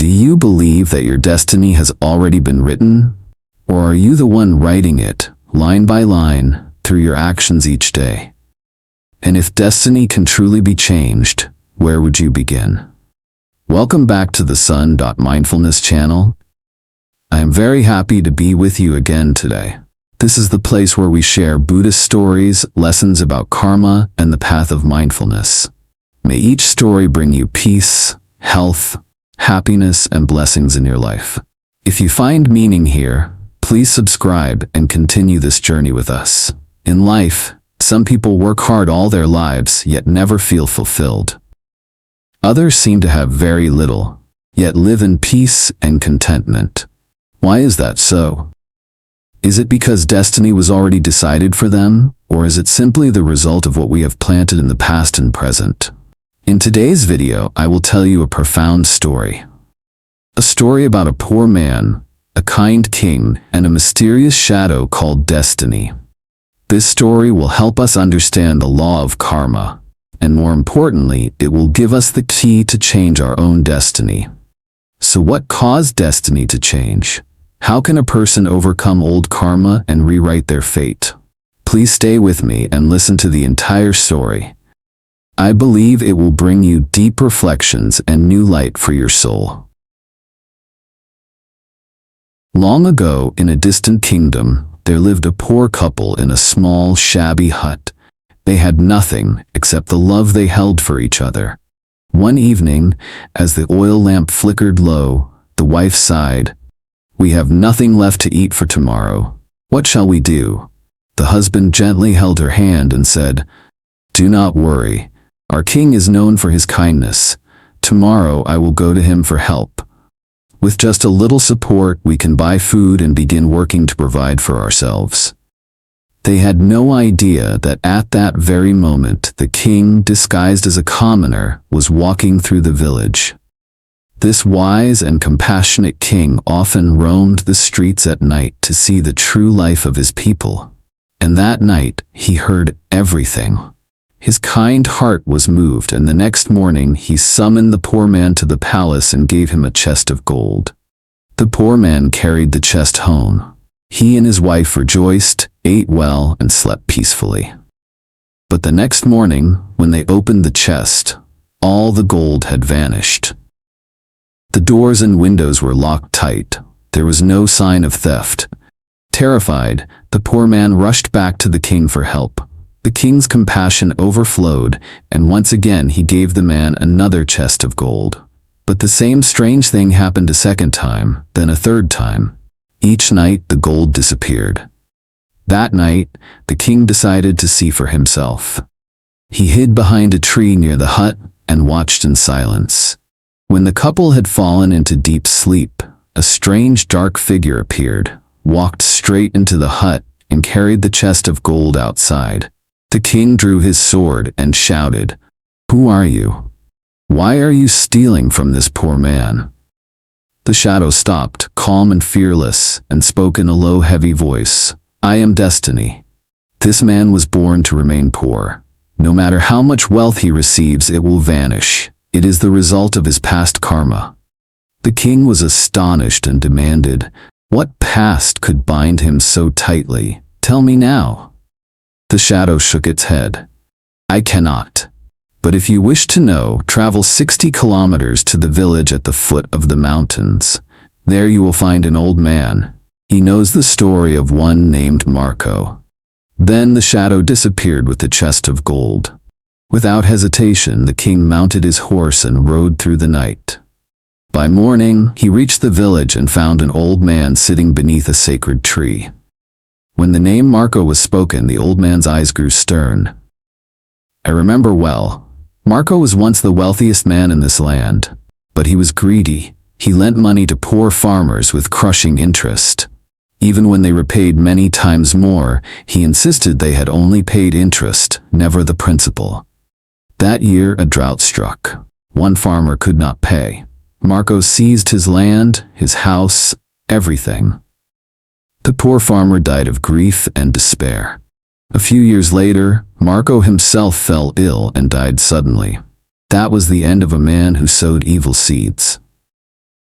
Do you believe that your destiny has already been written? Or are you the one writing it, line by line, through your actions each day? And if destiny can truly be changed, where would you begin? Welcome back to the Son.Mindfulness channel. I am very happy to be with you again today. This is the place where we share Buddhist stories, lessons about karma, and the path of mindfulness. May each story bring you peace, health, happiness, and blessings in your life. If you find meaning here, please subscribe and continue this journey with us. In life, some people work hard all their lives yet never feel fulfilled. Others seem to have very little, yet live in peace and contentment. Why is that so? Is it because destiny was already decided for them, or is it simply the result of what we have planted in the past and present? In today's video, I will tell you a profound story. A story about a poor man, a kind king, and a mysterious shadow called destiny. This story will help us understand the law of karma, and more importantly, it will give us the key to change our own destiny. So what caused destiny to change? How can a person overcome old karma and rewrite their fate? Please stay with me and listen to the entire story. I believe it will bring you deep reflections and new light for your soul. Long ago, in a distant kingdom, there lived a poor couple in a small, shabby hut. They had nothing except the love they held for each other. One evening, as the oil lamp flickered low, the wife sighed, "We have nothing left to eat for tomorrow. What shall we do?" The husband gently held her hand and said, "Do not worry. Our king is known for his kindness. Tomorrow I will go to him for help. With just a little support, we can buy food and begin working to provide for ourselves." They had no idea that at that very moment, the king, disguised as a commoner, was walking through the village. This wise and compassionate king often roamed the streets at night to see the true life of his people. And that night, he heard everything. His kind heart was moved, and the next morning he summoned the poor man to the palace and gave him a chest of gold. The poor man carried the chest home. He and his wife rejoiced, ate well, and slept peacefully. But the next morning, when they opened the chest, all the gold had vanished. The doors and windows were locked tight. There was no sign of theft. Terrified, the poor man rushed back to the king for help. The king's compassion overflowed, and once again he gave the man another chest of gold. But the same strange thing happened a second time, then a third time. Each night the gold disappeared. That night, the king decided to see for himself. He hid behind a tree near the hut and watched in silence. When the couple had fallen into deep sleep, a strange dark figure appeared, walked straight into the hut, and carried the chest of gold outside. The king drew his sword and shouted, "Who are you? Why are you stealing from this poor man?" The shadow stopped, calm and fearless, and spoke in a low, heavy voice, "I am destiny. This man was born to remain poor. No matter how much wealth he receives, it will vanish. It is the result of his past karma." The king was astonished and demanded, "What past could bind him so tightly? Tell me now." The shadow shook its head. "I cannot. But if you wish to know, travel 60 kilometers to the village at the foot of the mountains. There you will find an old man. He knows the story of one named Marco." Then the shadow disappeared with the chest of gold. Without hesitation, the king mounted his horse and rode through the night. By morning, he reached the village and found an old man sitting beneath a sacred tree. When the name Marco was spoken, the old man's eyes grew stern. "I remember well. Marco was once the wealthiest man in this land, but he was greedy. He lent money to poor farmers with crushing interest. Even when they repaid many times more, he insisted they had only paid interest, never the principal. That year, a drought struck. One farmer could not pay. Marco seized his land, his house, everything. The poor farmer died of grief and despair. A few years later, Marco himself fell ill and died suddenly. That was the end of a man who sowed evil seeds.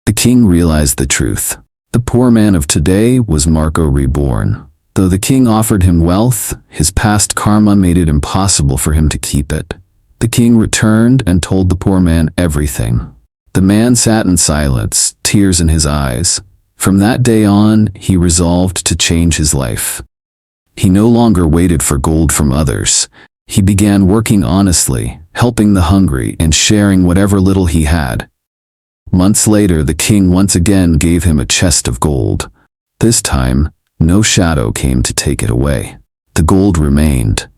The king realized the truth. The poor man of today was Marco reborn. Though the king offered him wealth, his past karma made it impossible for him to keep it. The king returned and told the poor man everything. The man sat in silence, tears in his eyes. From that day on, he resolved to change his life. He no longer waited for gold from others. He began working honestly, helping the hungry and sharing whatever little he had. Months later, the king once again gave him a chest of gold. This time, no shadow came to take it away. The gold remained.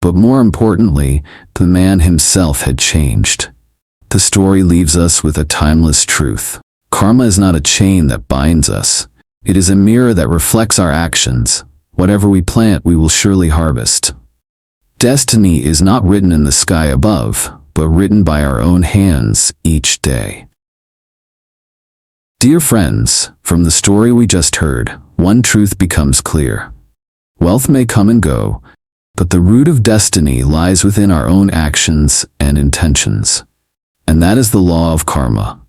But more importantly, the man himself had changed. The story leaves us with a timeless truth. Karma is not a chain that binds us. It is a mirror that reflects our actions. Whatever we plant, we will surely harvest. Destiny is not written in the sky above, but written by our own hands each day. Dear friends, from the story we just heard, one truth becomes clear. Wealth may come and go, but the root of destiny lies within our own actions and intentions. And that is the law of karma.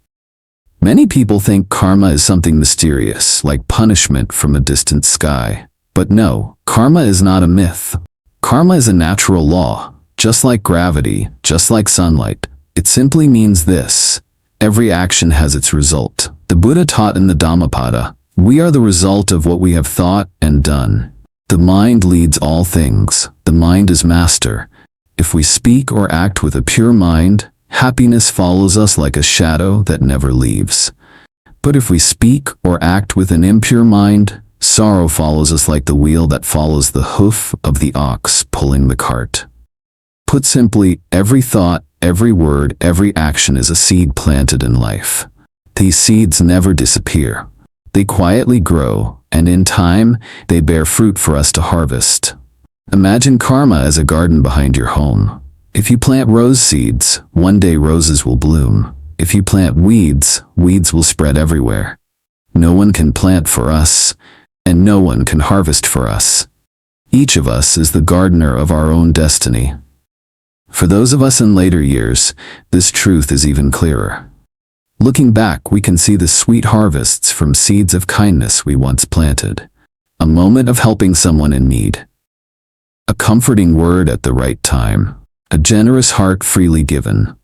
Many people think karma is something mysterious, like punishment from a distant sky. But no, karma is not a myth. Karma is a natural law, just like gravity, just like sunlight. It simply means this: every action has its result. The Buddha taught in the Dhammapada, we are the result of what we have thought and done. The mind leads all things. The mind is master. If we speak or act with a pure mind, happiness follows us like a shadow that never leaves. But if we speak or act with an impure mind, sorrow follows us like the wheel that follows the hoof of the ox pulling the cart. Put simply, every thought, every word, every action is a seed planted in life. These seeds never disappear. They quietly grow, and in time, they bear fruit for us to harvest. Imagine karma as a garden behind your home. If you plant rose seeds, one day roses will bloom. If you plant weeds, weeds will spread everywhere. No one can plant for us, and no one can harvest for us. Each of us is the gardener of our own destiny. For those of us in later years, this truth is even clearer. Looking back, we can see the sweet harvests from seeds of kindness we once planted. A moment of helping someone in need. A comforting word at the right time. A generous heart freely given.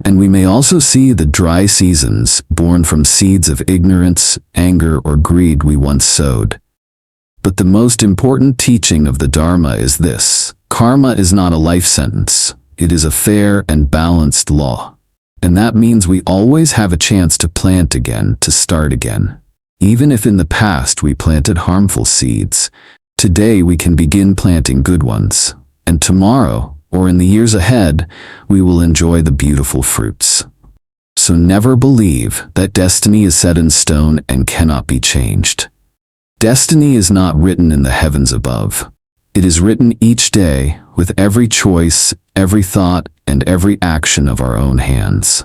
And we may also see the dry seasons born from seeds of ignorance, anger, or greed we once sowed. But the most important teaching of the Dharma is this: karma is not a life sentence. It is a fair and balanced law. And that means we always have a chance to plant again, to start again. Even if in the past we planted harmful seeds, today we can begin planting good ones. And tomorrow, or in the years ahead, we will enjoy the beautiful fruits. So never believe that destiny is set in stone and cannot be changed. Destiny is not written in the heavens above. It is written each day with every choice, every thought, and every action of our own hands.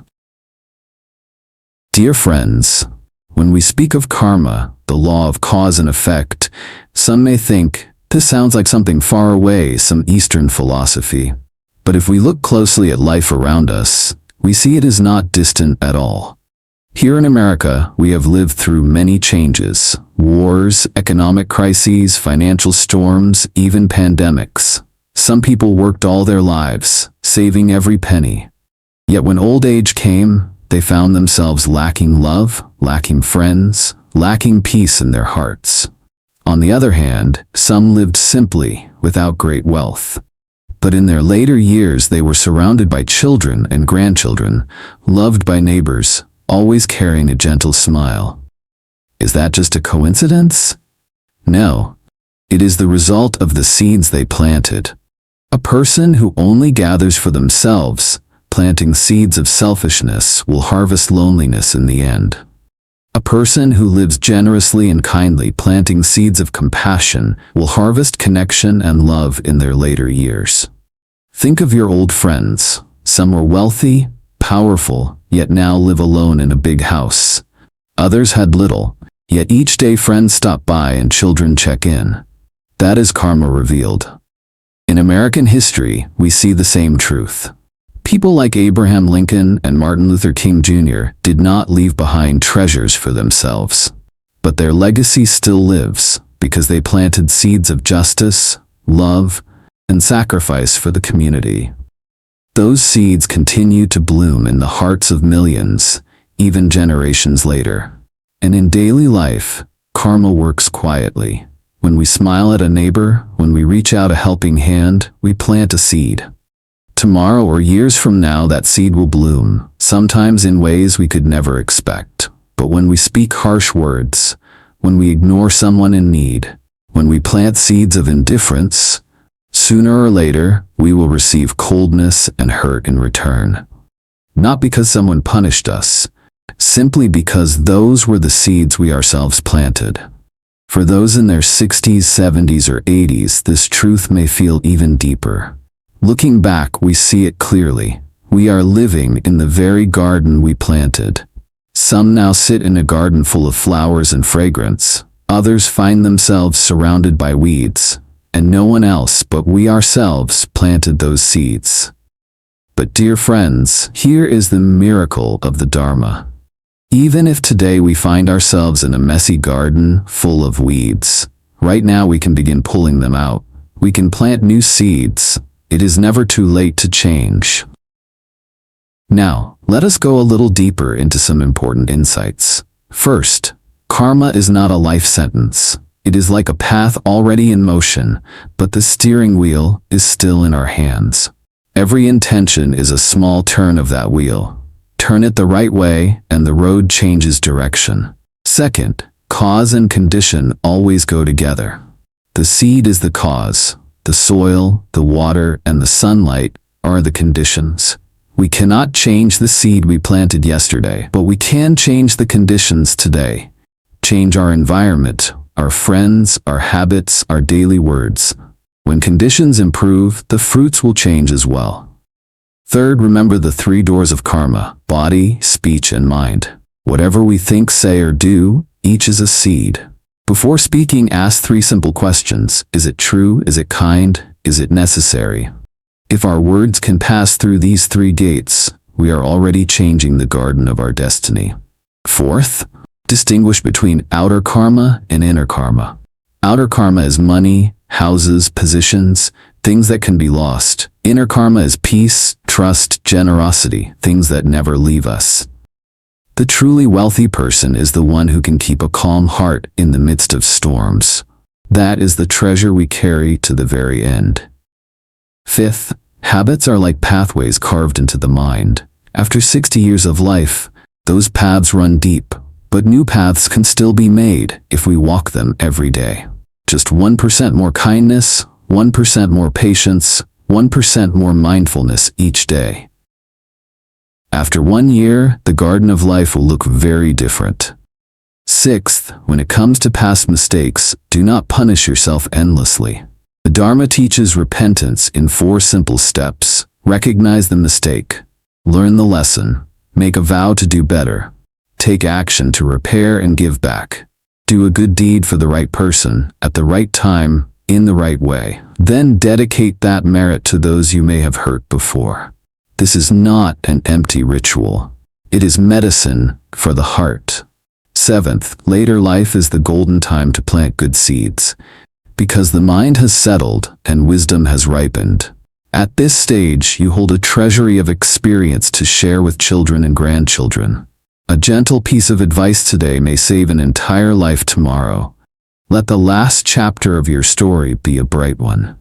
Dear friends, when we speak of karma, the law of cause and effect, some may think, this sounds like something far away, some Eastern philosophy. But if we look closely at life around us, we see it is not distant at all. Here in America, we have lived through many changes: wars, economic crises, financial storms, even pandemics. Some people worked all their lives, saving every penny. Yet when old age came, they found themselves lacking love, lacking friends, lacking peace in their hearts. On the other hand, some lived simply, without great wealth. But in their later years they were surrounded by children and grandchildren, loved by neighbors, always carrying a gentle smile. Is that just a coincidence? No. It is the result of the seeds they planted. A person who only gathers for themselves, planting seeds of selfishness, will harvest loneliness in the end. A person who lives generously and kindly, planting seeds of compassion, will harvest connection and love in their later years. Think of your old friends. Some were wealthy, powerful, yet now live alone in a big house. Others had little, yet each day friends stop by and children check in. That is karma revealed. In American history, we see the same truth. People like Abraham Lincoln and Martin Luther King Jr. did not leave behind treasures for themselves. But their legacy still lives because they planted seeds of justice, love, and sacrifice for the community. Those seeds continue to bloom in the hearts of millions, even generations later. And in daily life, karma works quietly. When we smile at a neighbor, when we reach out a helping hand, we plant a seed. Tomorrow or years from now, that seed will bloom, sometimes in ways we could never expect. But when we speak harsh words, when we ignore someone in need, when we plant seeds of indifference, sooner or later, we will receive coldness and hurt in return. Not because someone punished us, simply because those were the seeds we ourselves planted. For those in their 60s, 70s, or 80s, this truth may feel even deeper. Looking back, we see it clearly. We are living in the very garden we planted. Some now sit in a garden full of flowers and fragrance. Others find themselves surrounded by weeds, and no one else but we ourselves planted those seeds. But dear friends, here is the miracle of the Dharma. Even if today we find ourselves in a messy garden full of weeds, right now we can begin pulling them out. We can plant new seeds. It is never too late to change. Now, let us go a little deeper into some important insights. First, karma is not a life sentence. It is like a path already in motion, but the steering wheel is still in our hands. Every intention is a small turn of that wheel. Turn it the right way, and the road changes direction. Second, cause and condition always go together. The seed is the cause. The soil, the water, and the sunlight are the conditions. We cannot change the seed we planted yesterday, but we can change the conditions today. Change our environment, our friends, our habits, our daily words. When conditions improve, the fruits will change as well. Third, remember the 3 doors of karma: body, speech, and mind. Whatever we think, say, or do, each is a seed. Before speaking, ask 3 simple questions. Is it true? Is it kind? Is it necessary? If our words can pass through these 3 gates, we are already changing the garden of our destiny. Fourth, distinguish between outer karma and inner karma. Outer karma is money, houses, positions, things that can be lost. Inner karma is peace, trust, generosity, things that never leave us. The truly wealthy person is the one who can keep a calm heart in the midst of storms. That is the treasure we carry to the very end. Fifth, habits are like pathways carved into the mind. After 60 years of life, those paths run deep, but new paths can still be made if we walk them every day. Just 1% more kindness, 1% more patience, 1% more mindfulness each day. After 1 year, the garden of life will look very different. Sixth, when it comes to past mistakes, do not punish yourself endlessly. The Dharma teaches repentance in 4 simple steps. Recognize the mistake. Learn the lesson. Make a vow to do better. Take action to repair and give back. Do a good deed for the right person, at the right time, in the right way. Then dedicate that merit to those you may have hurt before. This is not an empty ritual. It is medicine for the heart. Seventh, later life is the golden time to plant good seeds, because the mind has settled and wisdom has ripened. At this stage, you hold a treasury of experience to share with children and grandchildren. A gentle piece of advice today may save an entire life tomorrow. Let the last chapter of your story be a bright one.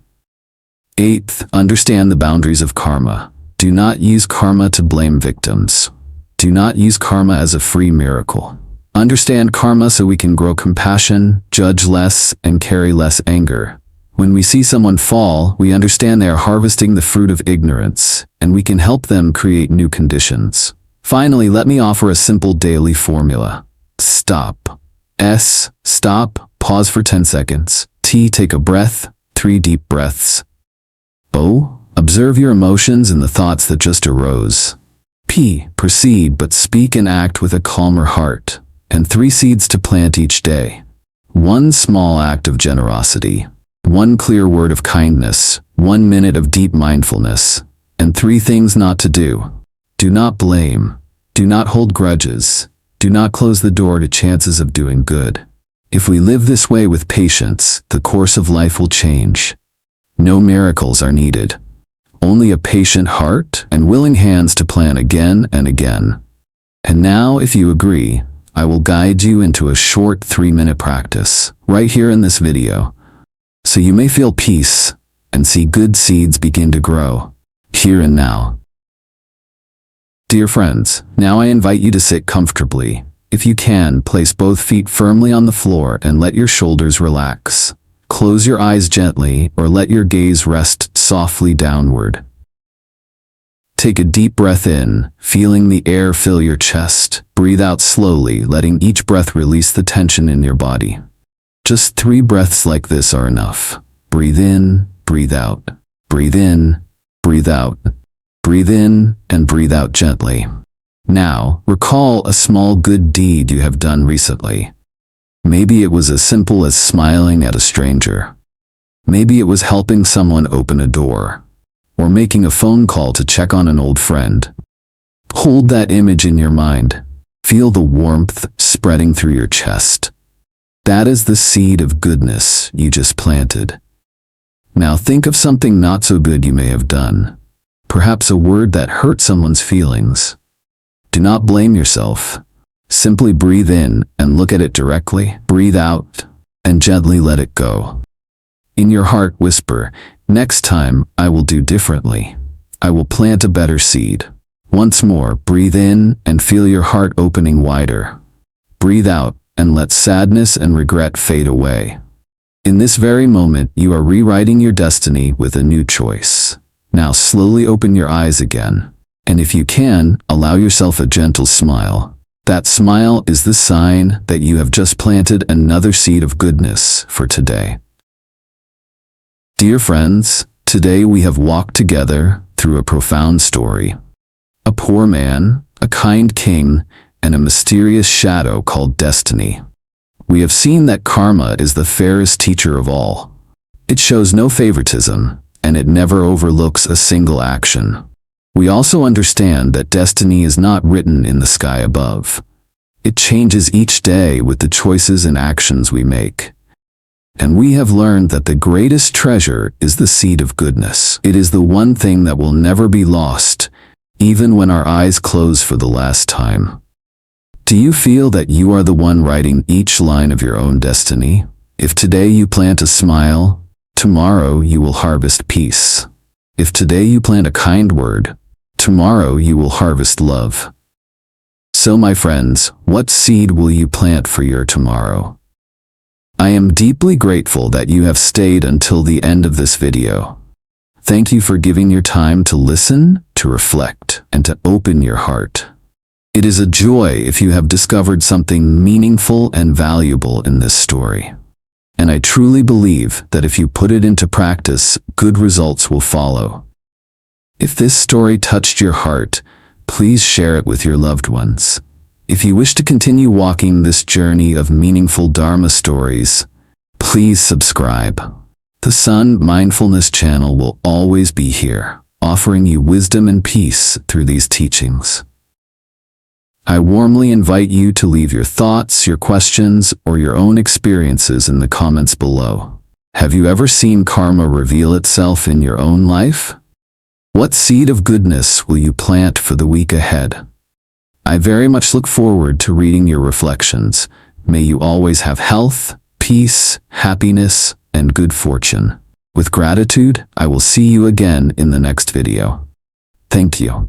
Eighth, understand the boundaries of karma. Do not use karma to blame victims. Do not use karma as a free miracle. Understand karma so we can grow compassion, judge less, and carry less anger. When we see someone fall, we understand they are harvesting the fruit of ignorance, and we can help them create new conditions. Finally, let me offer a simple daily formula. Stop. S, stop, pause for 10 seconds. T, take a breath, 3 deep breaths. O, observe your emotions and the thoughts that just arose. P, proceed but speak and act with a calmer heart. And 3 seeds to plant each day. 1 small act of generosity. 1 clear word of kindness. 1 minute of deep mindfulness. And 3 things not to do. Do not blame. Do not hold grudges. Do not close the door to chances of doing good. If we live this way with patience, the course of life will change. No miracles are needed. Only a patient heart and willing hands to plan again and again. And now, if you agree, I will guide you into a short 3-minute practice, right here in this video, so you may feel peace and see good seeds begin to grow, here and now. Dear friends, now I invite you to sit comfortably. If you can, place both feet firmly on the floor and let your shoulders relax. Close your eyes gently or let your gaze rest softly downward. Take a deep breath in, feeling the air fill your chest. Breathe out slowly, letting each breath release the tension in your body. Just 3 breaths like this are enough. Breathe in, breathe out. Breathe in, breathe out. Breathe in and breathe out gently. Now, recall a small good deed you have done recently. Maybe it was as simple as smiling at a stranger. Maybe it was helping someone open a door, or making a phone call to check on an old friend. Hold that image in your mind. Feel the warmth spreading through your chest. That is the seed of goodness you just planted. Now think of something not so good you may have done. Perhaps a word that hurt someone's feelings. Do not blame yourself. Simply breathe in and look at it directly. Breathe out and gently let it go. In your heart, whisper, "Next time, I will do differently. I will plant a better seed." Once more, breathe in and feel your heart opening wider. Breathe out and let sadness and regret fade away. In this very moment, you are rewriting your destiny with a new choice. Now slowly open your eyes again. And if you can, allow yourself a gentle smile. That smile is the sign that you have just planted another seed of goodness for today. Dear friends, today we have walked together through a profound story. A poor man, a kind king, and a mysterious shadow called destiny. We have seen that karma is the fairest teacher of all. It shows no favoritism, and it never overlooks a single action. We also understand that destiny is not written in the sky above. It changes each day with the choices and actions we make. And we have learned that the greatest treasure is the seed of goodness. It is the one thing that will never be lost, even when our eyes close for the last time. Do you feel that you are the one writing each line of your own destiny? If today you plant a smile, tomorrow you will harvest peace. If today you plant a kind word, tomorrow you will harvest love. So my friends, what seed will you plant for your tomorrow? I am deeply grateful that you have stayed until the end of this video. Thank you for giving your time to listen, to reflect, and to open your heart. It is a joy if you have discovered something meaningful and valuable in this story. And I truly believe that if you put it into practice, good results will follow. If this story touched your heart, please share it with your loved ones. If you wish to continue walking this journey of meaningful Dharma stories, please subscribe. The Son.Mindfulness channel will always be here, offering you wisdom and peace through these teachings. I warmly invite you to leave your thoughts, your questions, or your own experiences in the comments below. Have you ever seen karma reveal itself in your own life? What seed of goodness will you plant for the week ahead? I very much look forward to reading your reflections. May you always have health, peace, happiness, and good fortune. With gratitude, I will see you again in the next video. Thank you.